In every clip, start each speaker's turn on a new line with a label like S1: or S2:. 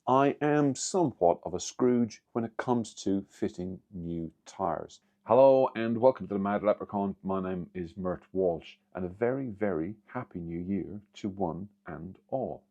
S1: I am somewhat of a Scrooge when it comes to fitting new tyres. Hello and welcome to the Mad Leprechaun. My name is Mert Walsh and a very, very happy new year to one and all.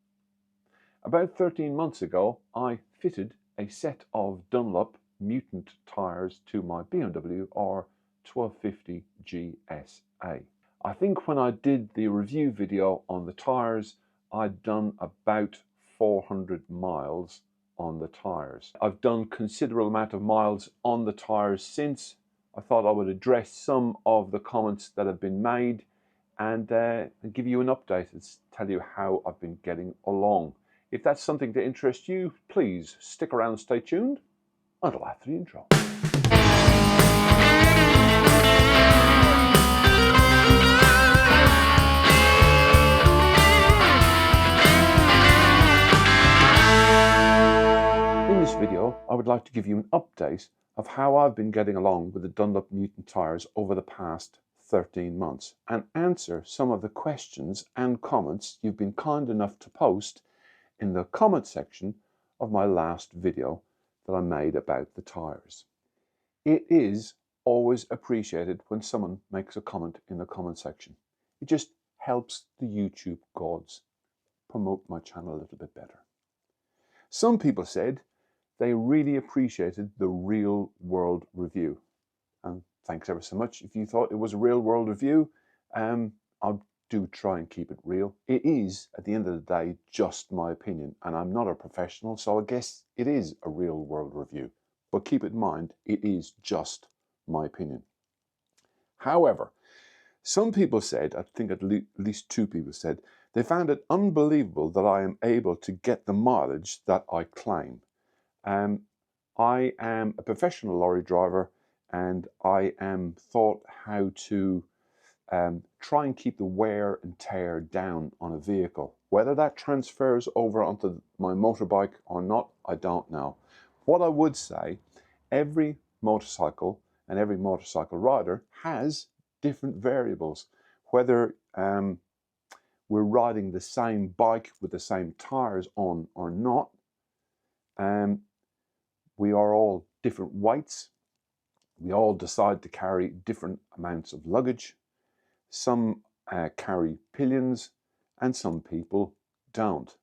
S1: About 13 months ago, I fitted a set of Dunlop Mutant tyres to my BMW R1250 GSA. I think when I did the review video on the tyres, I'd done about 400 miles on the tyres. I've done considerable amount of miles on the tyres since. I thought I would address some of the comments that have been made and give you an update and tell you how I've been getting along. If that's something to interest you, please stick around and stay tuned until after the intro. In this video, I would like to give you an update of how I've been getting along with the Dunlop Mutant tyres over the past 13 months and answer some of the questions and comments you've been kind enough to post in the comment section of my last video that I made about the tyres. It is always appreciated when someone makes a comment in the comment section. It just helps the YouTube gods promote my channel a little bit better. Some people said they really appreciated the real world review. And thanks ever so much. If you thought it was a real world review, I do try and keep it real. It is, at the end of the day, just my opinion. And I'm not a professional, so I guess it is a real world review. But keep in mind, it is just my opinion. However, some people said, I think at least two people said, they found it unbelievable that I am able to get the mileage that I claim. I am a professional lorry driver and I am taught how to try and keep the wear and tear down on a vehicle. Whether that transfers over onto my motorbike or not, I don't know. What I would say, every motorcycle and every motorcycle rider has different variables. Whether we're riding the same bike with the same tires on or not, we are all different weights. We all decide to carry different amounts of luggage. Some carry pillions and some people don't.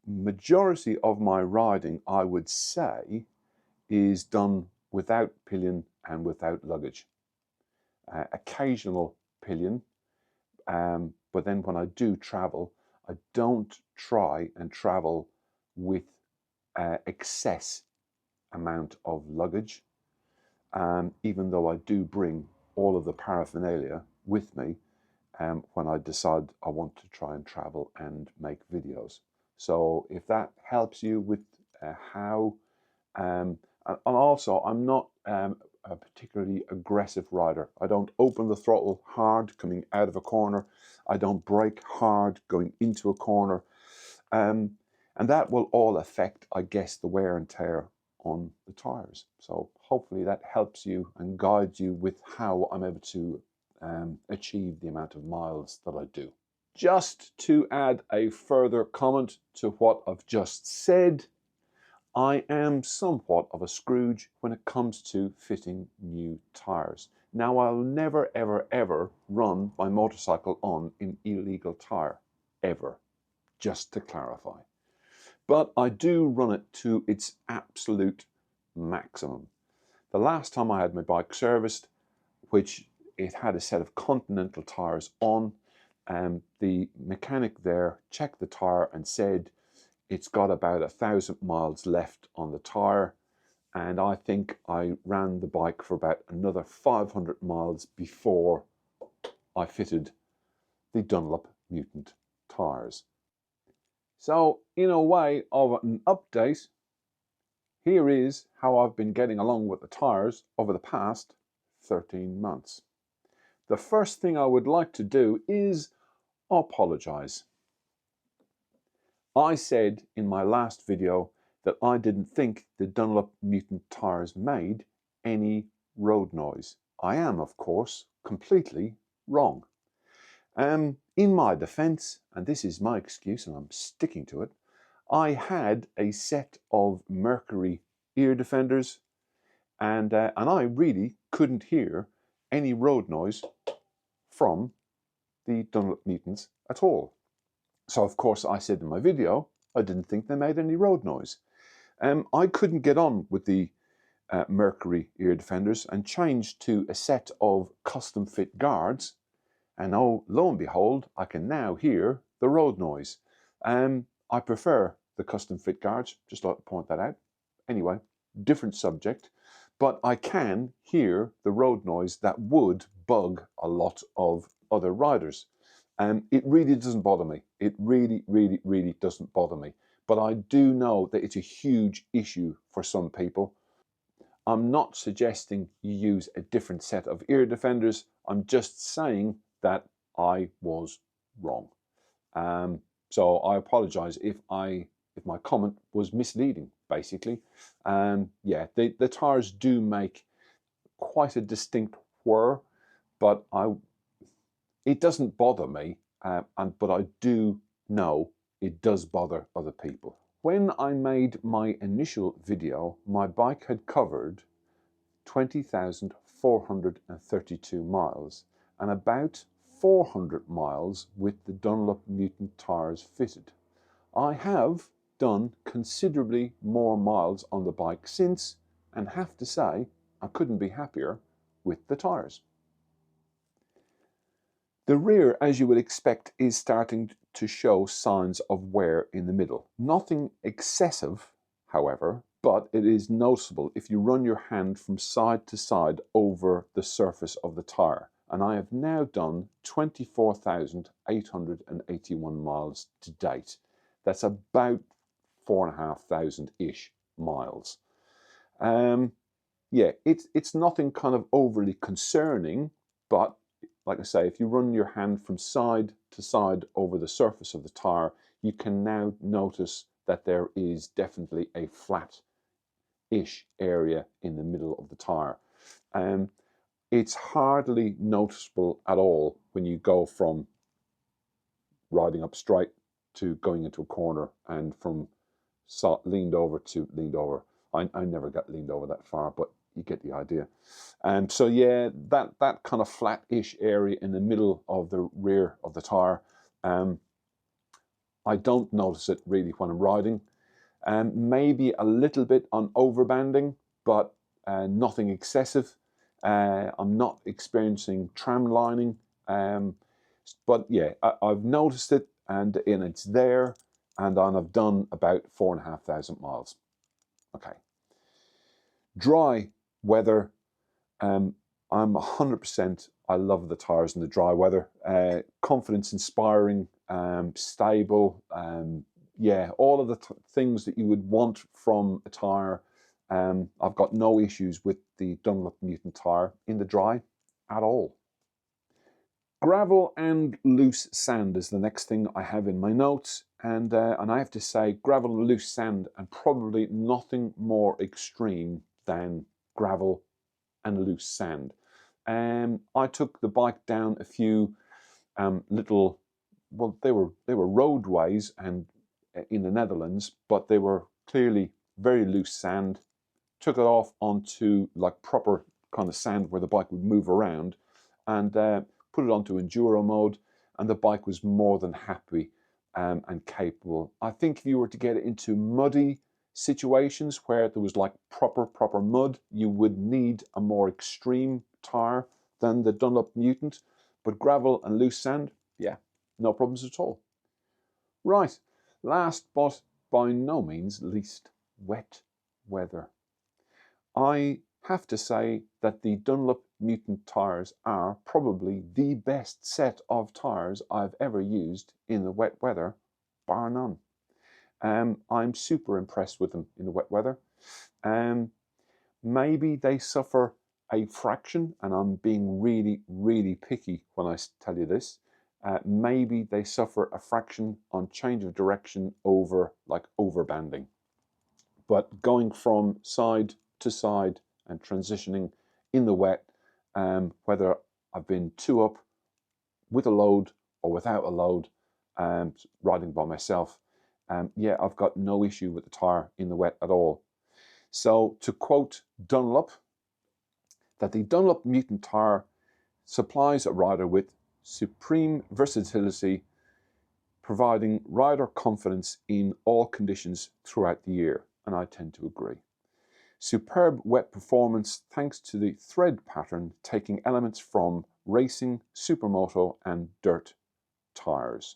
S1: Majority of my riding, I would say, is done without pillion and without luggage. Occasional pillion, but then when I do travel, I don't try and travel with excess amount of luggage, even though I do bring all of the paraphernalia with me when I decide I want to try and travel and make videos. So if that helps you with how, and also I'm not a particularly aggressive rider. I don't open the throttle hard coming out of a corner. I don't brake hard going into a corner. And that will all affect, I guess, the wear and tear on the tyres. So hopefully that helps you and guides you with how I'm able to achieve the amount of miles that I do. Just to add a further comment to what I've just said, I am somewhat of a Scrooge when it comes to fitting new tyres. Now, I'll never, ever, ever run my motorcycle on an illegal tyre, ever, just to clarify. But I do run it to its absolute maximum. The last time I had my bike serviced, which it had a set of Continental tyres on, the mechanic there checked the tyre and said it's got about 1,000 miles left on the tyre, and I think I ran the bike for about another 500 miles before I fitted the Dunlop Mutant tyres. So in a way of an update, here is how I've been getting along with the tyres over the past 13 months. The first thing I would like to do is apologise. I said in my last video that I didn't think the Dunlop Mutant tyres made any road noise. I am, of course, completely wrong. In my defence, and this is my excuse and I'm sticking to it, I had a set of Mercury ear defenders, and I really couldn't hear any road noise from the Dunlop Mutants at all. So of course I said in my video, I didn't think they made any road noise. I couldn't get on with the Mercury ear defenders and changed to a set of custom fit guards, and oh, lo and behold, I can now hear the road noise. I prefer the custom fit guards, just like to point that out. Anyway, different subject, but I can hear the road noise that would bug a lot of other riders. It really doesn't bother me. It really, really, really doesn't bother me. But I do know that it's a huge issue for some people. I'm not suggesting you use a different set of ear defenders. I'm just saying that I was wrong. So I apologize if my comment was misleading, basically. Yeah, the tires do make quite a distinct whir, but it doesn't bother me, but I do know it does bother other people. When I made my initial video, my bike had covered 20,432 miles and about 400 miles with the Dunlop Mutant tyres fitted. I have done considerably more miles on the bike since, and have to say I couldn't be happier with the tyres. The rear, as you would expect, is starting to show signs of wear in the middle. Nothing excessive, however, but it is noticeable if you run your hand from side to side over the surface of the tyre. And I have now done 24,881 miles to date. That's about 4,500-ish miles. Yeah, it's nothing kind of overly concerning, but like I say, if you run your hand from side to side over the surface of the tyre, you can now notice that there is definitely a flat-ish area in the middle of the tyre. It's hardly noticeable at all when you go from riding up straight to going into a corner, and from leaned over to leaned over. I never got leaned over that far, but you get the idea. So yeah, that kind of flat-ish area in the middle of the rear of the tyre, I don't notice it really when I'm riding. Maybe a little bit on overbanding, but nothing excessive. I'm not experiencing tram lining, but yeah, I've noticed it, and it's there, and I've done about 4,500 miles. Okay. Dry weather, I'm 100%, I love the tyres in the dry weather. Confidence inspiring, stable, yeah, all of the things that you would want from a tyre. I've got no issues with the Dunlop Mutant tyre in the dry at all. Gravel and loose sand is the next thing I have in my notes, and I have to say, gravel and loose sand, and probably nothing more extreme than gravel and loose sand. I took the bike down a few little, well, they were roadways and in the Netherlands, but they were clearly very loose sand. Took it off onto like proper kind of sand where the bike would move around, and put it onto enduro mode, and the bike was more than happy and capable. I think if you were to get it into muddy situations where there was like proper mud, you would need a more extreme tyre than the Dunlop Mutant. But gravel and loose sand, yeah, no problems at all. Right, last but by no means least, wet weather. I have to say that the Dunlop Mutant tyres are probably the best set of tyres I've ever used in the wet weather, bar none. I'm super impressed with them in the wet weather. Maybe they suffer a fraction, and I'm being really picky when I tell you this. Maybe they suffer a fraction on change of direction over like overbanding. But going from side to side and transitioning in the wet, whether I've been two up with a load or without a load, riding by myself, yeah, I've got no issue with the tyre in the wet at all. So to quote Dunlop, that the Dunlop Mutant tyre supplies a rider with supreme versatility, providing rider confidence in all conditions throughout the year, and I tend to agree. Superb wet performance thanks to the thread pattern taking elements from racing, supermoto and dirt tyres.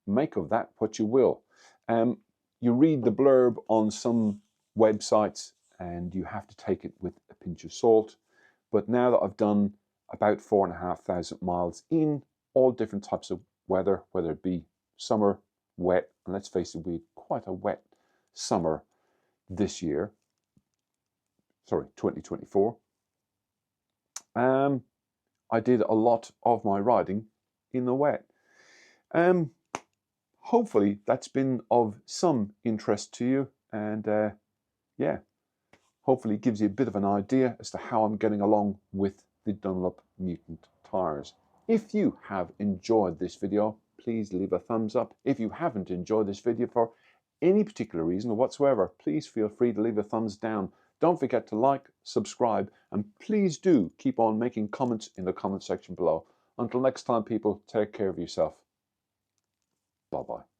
S1: Make of that what you will. You read the blurb on some websites and you have to take it with a pinch of salt. But now that I've done about 4,500 miles in all different types of weather, whether it be summer, wet, and let's face it, we had quite a wet summer this year, sorry, 2024. I did a lot of my riding in the wet. Hopefully that's been of some interest to you, and yeah, hopefully it gives you a bit of an idea as to how I'm getting along with the Dunlop Mutant tyres. If you have enjoyed this video, please leave a thumbs up. If you haven't enjoyed this video for any particular reason whatsoever, please feel free to leave a thumbs down. Don't forget to like, subscribe, and please do keep on making comments in the comment section below. Until next time, people, take care of yourself. Bye-bye.